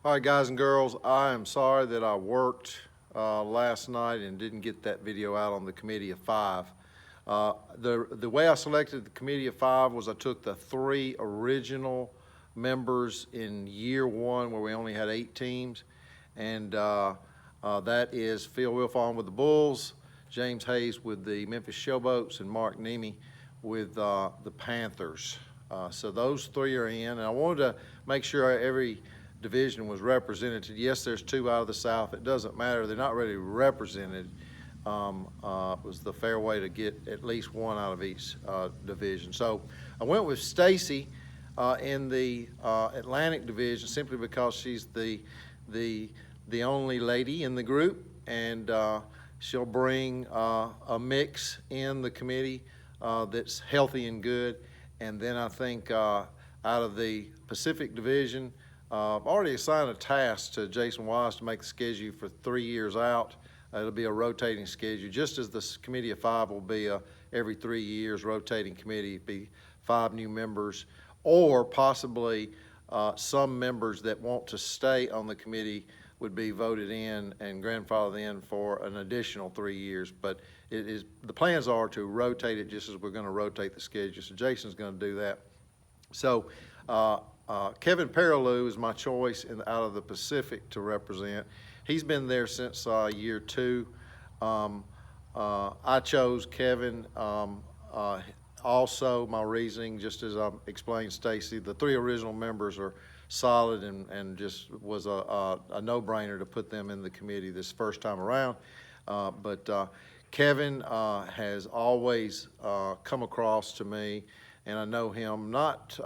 All right, guys and girls, I am sorry that I worked last night and didn't get that video out on the Committee of Five. The way I selected the Committee of Five was I took the three original members in year one where we only had 8 teams, and that is Phil Wilfong with the Bulls, James Hayes with the Memphis Showboats, and Mark Nemi with the Panthers. So those three are in, and I wanted to make sure every division was represented. Yes, there's 2 out of the South. It doesn't matter. They're not really represented. It was the fair way to get at least 1 out of each division. So I went with Stacy in the Atlantic division simply because she's the only lady in the group, and she'll bring a mix in the committee that's healthy and good. And then I think out of the Pacific division, I've already assigned a task to Jason Wise to make the schedule for 3 years out. It'll be a rotating schedule, just as the Committee of Five will be every 3 years rotating committee. It'll be 5 new members, or possibly some members that want to stay on the committee would be voted in and grandfathered in for an additional 3 years. But the plans are to rotate it just as we're going to rotate the schedule. So Jason's going to do that. So Kevin Perilou is my choice out of the Pacific to represent. He's been there since year 2. I chose Kevin. Also, my reasoning, just as I explained Stacy, the 3 original members are solid, and just was a no-brainer to put them in the committee this first time around. But Kevin has always come across to me, and I know him not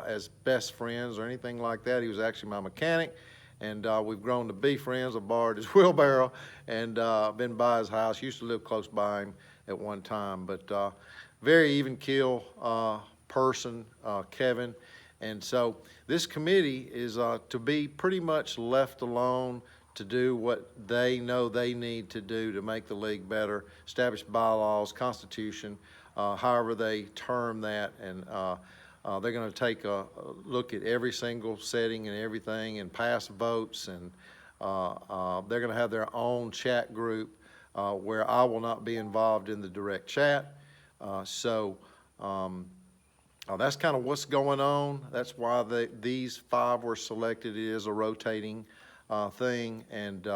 as best friends or anything like that. He was actually my mechanic, and we've grown to be friends. I borrowed his wheelbarrow and been by his house. Used to live close by him at one time, but very even keel person, Kevin. And so this committee is to be pretty much left alone to do what they know they need to do to make the league better, establish bylaws, constitution, however they term that, and they're going to take a look at every single setting and everything and pass votes, and they're going to have their own chat group where I will not be involved in the direct chat. That's kind of what's going on. That's why these 5 were selected. It is a rotating thing, and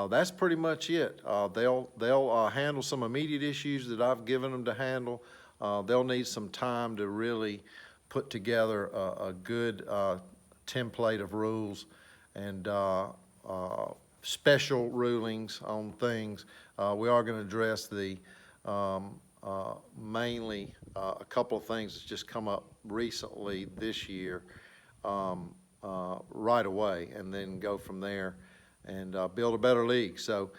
that's pretty much it. They'll handle some immediate issues that I've given them to handle. They'll need some time to really put together a good template of rules and special rulings on things. We are going to address the mainly a couple of things that's just come up recently this year right away, and then go from there and build a better league. So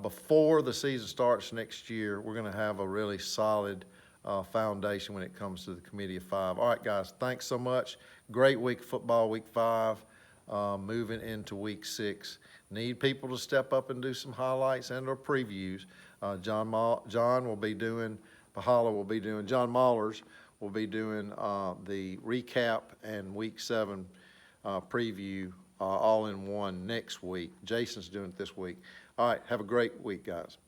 before the season starts next year, we're going to have a really solid foundation when it comes to the Committee of Five. All right, guys, thanks so much. Great week of football, week 5, moving into week 6. Need people to step up and do some highlights and or previews. John will be doing, Pahala will be doing, John Maulers will be doing the recap and week 7 preview all in one next week. Jason's doing it this week. All right, have a great week, guys.